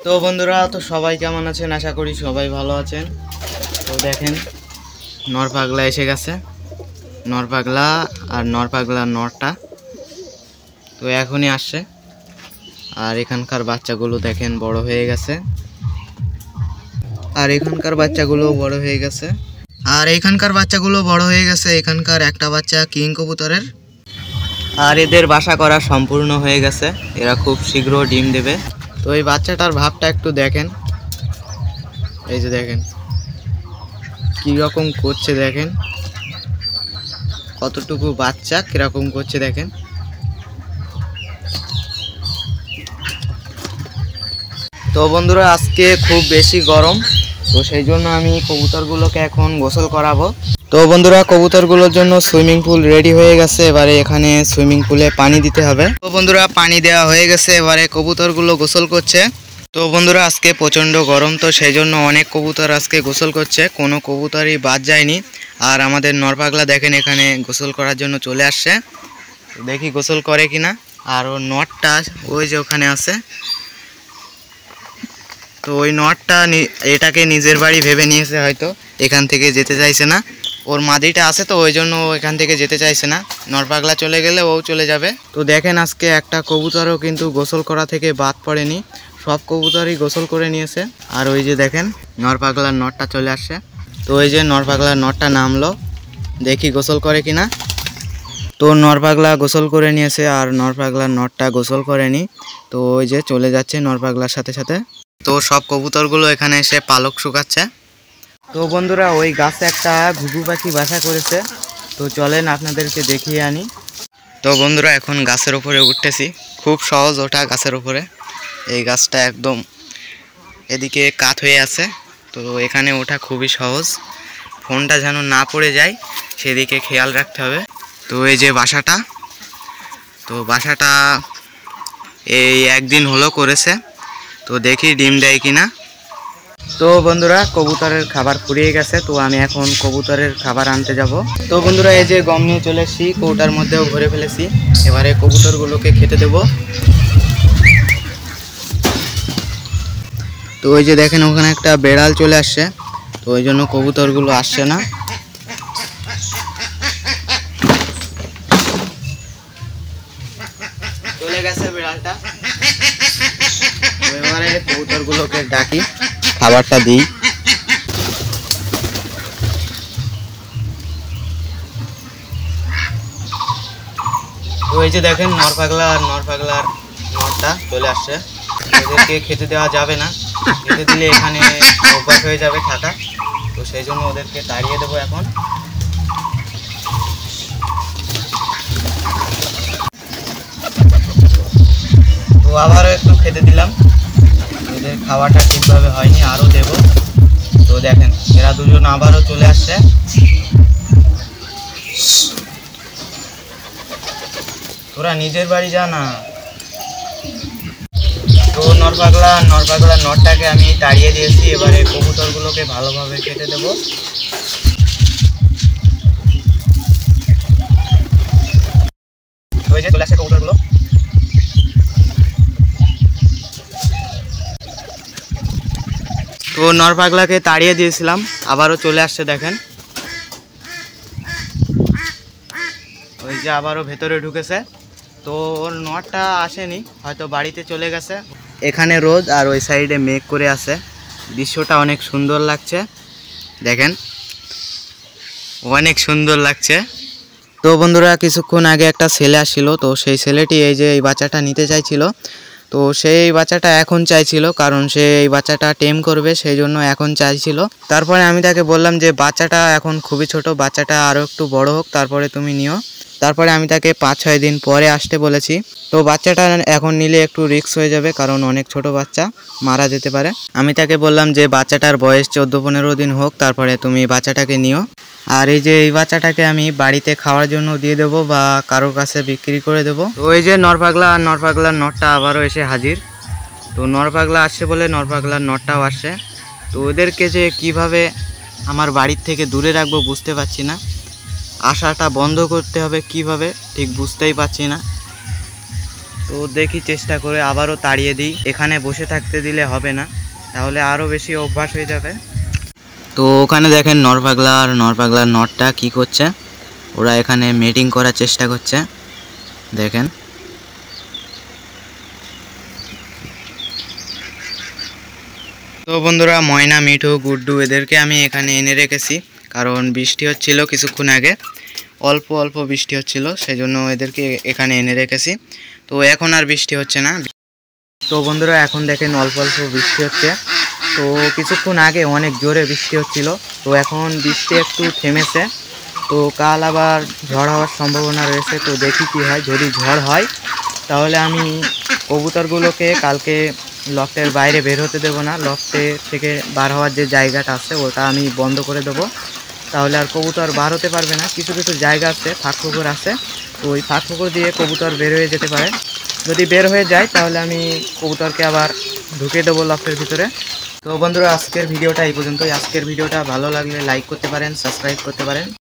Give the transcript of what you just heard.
তো বন্ধুরা, তো সবাই কেমন আছেন? আশা করি সবাই ভালো আছেন। তো দেখেন, নরপাগলা এসে গেছে। নরপাগলা আর নরপাগলা নরটা তো এখনই আসছে। আর এখানকার বাচ্চাগুলো দেখেন বড় হয়ে গেছে। এখানকার একটা বাচ্চা কিং কবুতরের। আর এদের বাসা করা সম্পূর্ণ হয়ে গেছে। এরা খুব শীঘ্র ডিম দেবে। তো এই বাচ্চাটার ভাবটা একটু দেখেন। এই যে দেখেন কিরকম করছে, দেখেন কতটুকু বাচ্চা কিরকম করছে দেখেন। তো বন্ধুরা, আজকে খুব বেশি গরম, তো সেই জন্য আমি কবুতরগুলোকে এখন গোসল করাবো। তো বন্ধুরা, কবুতরগুলোর জন্য সুইমিং পুল রেডি হয়ে গেছে। এবারে এখানে সুইমিং পুলে পানি দিতে হবে। তো বন্ধুরা, পানি দেওয়া হয়ে গেছে, এবারে কবুতরগুলো গোসল করছে। তো বন্ধুরা, আজকে প্রচণ্ড গরম, তো সেই জন্য অনেক কবুতর আজকে গোসল করছে, কোনো কবুতরই বাদ যায়নি। আর আমাদের নরপাগলা দেখেন এখানে গোসল করার জন্য চলে আসছে। দেখি গোসল করে কিনা। আর ওর নটটা ওই যে ওখানে আছে। তো ওই নটটা এটাকে নিজের বাড়ি ভেবে নিয়েছে, হয়তো এখান থেকে যেতে চাইছে না। ওর মাদিটা আছে, তো ওই জন্য ও এখান থেকে যেতে চাইছে না। নরপাগলা চলে গেলে ও চলে যাবে। তো দেখেন, আজকে একটা কবুতরও কিন্তু গোসল করা থেকে বাদ পড়েনি, সব কবুতরই গোসল করে নিয়েছে। আর ওই যে দেখেন নরপাগলার নটটা চলে আসছে। তো ওই যে নরপাগলার নটটা নামলো, দেখি গোসল করে কিনা। তো নরপাগলা গোসল করে নিয়েছে, আর নরপাগলার নটটা গোসল করেনি। তো ওই যে চলে যাচ্ছে নরপাগলার সাথে সাথে। তো সব কবুতরগুলো এখানে এসে পালক শুকাচ্ছে। তো বন্ধুরা, ওই গাছে একটা ঘুঘু পাখি বাসা করেছে। তো চলেন আপনাদেরকে দেখিয়ে আনি। তো বন্ধুরা, এখন গাছের উপরে উঠতেছি। খুব সহজ ওঠা গাছের উপরে। এই গাছটা একদম এদিকে কাত হয়ে আছে, তো এখানে ওঠা খুবই সহজ। ফোনটা যেন না পড়ে যায় সেদিকে খেয়াল রাখতে হবে। তো এই যে বাসাটা, তো বাসাটা এই একদিন হলো করেছে। তো দেখি ডিম দেয় কিনা। তো বন্ধুরা, কবুতরের খাবার ফুরিয়ে গেছে, তো আমি এখন কবুতরের খাবার আনতে যাব। তো বন্ধুরা, এই যে গম নিয়ে চলে এসেছি, কৌটার মধ্যেও ভরে ফেলেছি। এবারে কবুতরগুলোকে খেতে দেব। তো ওই যে দেখেন ওখানে একটা বেড়াল চলে আসছে, তো ওই জন্য কবুতরগুলো আসছে না। চলে গেছে বেড়ালটা। এবারে কবুতরগুলোকে ডাকি, খাবারটা দিই। তো এই যে দেখেন নরপাগলা আর নরপাগলার নটটা চলে আসছে। ওদেরকে খেতে দেওয়া যাবে না, খেতে দিলে এখানে অভ্যাস হয়ে যাবে থাকা। তো সেই জন্য ওদেরকে তাড়িয়ে দেবো এখন। তো আবারও একটু খেতে দিলাম, এদের খাওয়াটা ঠিকভাবে হয়নি, আরও দেব। তো দেখেন এরা দুজন আবারও চলে আসছে। তোরা নিজের বাড়ি যা না। তো নরপাগলা নটটাকে আমি তাড়িয়ে দিয়েছি। এবারে কবুতরগুলোকে ভালোভাবে খেতে দেব। ওই যে চলে আসছে কবুতরগুলো। তো নরপাগলাকে তাড়িয়ে দিয়েছিলাম, আবারও চলে আসছে দেখেন। ওই যে আবারও ভেতরে ঢুকেছে। তো ওর নটটা আসেনি, হয়তো বাড়িতে চলে গেছে। এখানে রোদ আর ওই সাইডে মেঘ করে আছে, দৃশ্যটা অনেক সুন্দর লাগছে দেখেন, অনেক সুন্দর লাগছে। তো বন্ধুরা, কিছুক্ষণ আগে একটা ছেলে আসছিল, তো সেই ছেলেটি এই যে এই বাচ্চাটা নিতে চাইছিল। তো সেই বাচ্চাটা এখন চাইছিল, কারণ সে এই বাচ্চাটা টেম করবে, সেই জন্য এখন চাইছিল। তারপরে আমি তাকে বললাম যে বাচ্চাটা এখন খুবই ছোট, বাচ্চাটা আরও একটু বড় হোক তারপরে তুমি নিও। তারপরে আমি তাকে ৫-৬ দিন পরে আসতে বলেছি। তো বাচ্চাটা এখন নিলে একটু রিস্ক হয়ে যাবে, কারণ অনেক ছোট বাচ্চা, মারা যেতে পারে। আমি তাকে বললাম যে বাচ্চাটার বয়স ১৪-১৫ দিন হোক, তারপরে তুমি বাচ্চাটাকে নিও। আর এই যে এই বাচ্চাটাকে আমি বাড়িতে খাওয়ার জন্য দিয়ে দেবো বা কারোর কাছে বিক্রি করে দেবো। তো ওই যে নরপাগলা আর নরপাগলার নটটা আবারও এসে হাজির। তো নরপাগলা আসছে বলে নরপাগলার নটটাও আসছে। তো ওদেরকে যে কিভাবে আমার বাড়ির থেকে দূরে রাখবো বুঝতে পারছি না, আশাটা বন্ধ করতে হবে কিভাবে ঠিক বুঝতেই পারছি না। তো দেখি চেষ্টা করে আবারও তাড়িয়ে দিই। এখানে বসে থাকতে দিলে হবে না, তাহলে আরও বেশি অভ্যাস হয়ে যাবে। তো ওখানে দেখেন নরপাগলা আর নরপাগলার নটটা কি করছে, ওরা এখানে মিটিং করার চেষ্টা করছে দেখেন। তো বন্ধুরা, ময়না, মিঠু, গুড্ডু এদেরকে আমি এখানে এনে রেখেছি, কারণ বৃষ্টি হচ্ছিল কিছুক্ষণ আগে, অল্প অল্প বৃষ্টি হচ্ছিল, সেজন্য এদেরকে এখানে এনে রেখেছি। তো এখন আর বৃষ্টি হচ্ছে না। তো বন্ধুরা, এখন দেখেন অল্প অল্প বৃষ্টি হচ্ছে। তো কিছুক্ষণ আগে অনেক জোরে বৃষ্টি হচ্ছিল, তো এখন বৃষ্টি একটু থেমেছে। তো কাল আবার ঝড় হওয়ার সম্ভাবনা রয়েছে, তো দেখি কি হয়। যদি ঝড় হয় তাহলে আমি কবুতরগুলোকে কালকে লফটের বাইরে বের হতে দেবো না। লফটে থেকে বার হওয়ার যে জায়গাটা আছে ওটা আমি বন্ধ করে দেবো, তাহলে আর কবুতর বার হতে পারবে না। কিছু কিছু জায়গা আছে, ফাঁক পুকুর আছে, তো ওই ফাঁক পুকুর দিয়ে কবুতর বের হয়ে যেতে পারে। যদি বের হয়ে যায় তাহলে আমি কবুতরকে আবার ঢুকিয়ে দেবো লফটের ভিতরে। তো বন্ধুরা, আজকের ভিডিওটা এই পর্যন্তই। আজকের ভিডিওটা ভালো লাগলে লাইক করতে পারেন, সাবস্ক্রাইব করতে পারেন।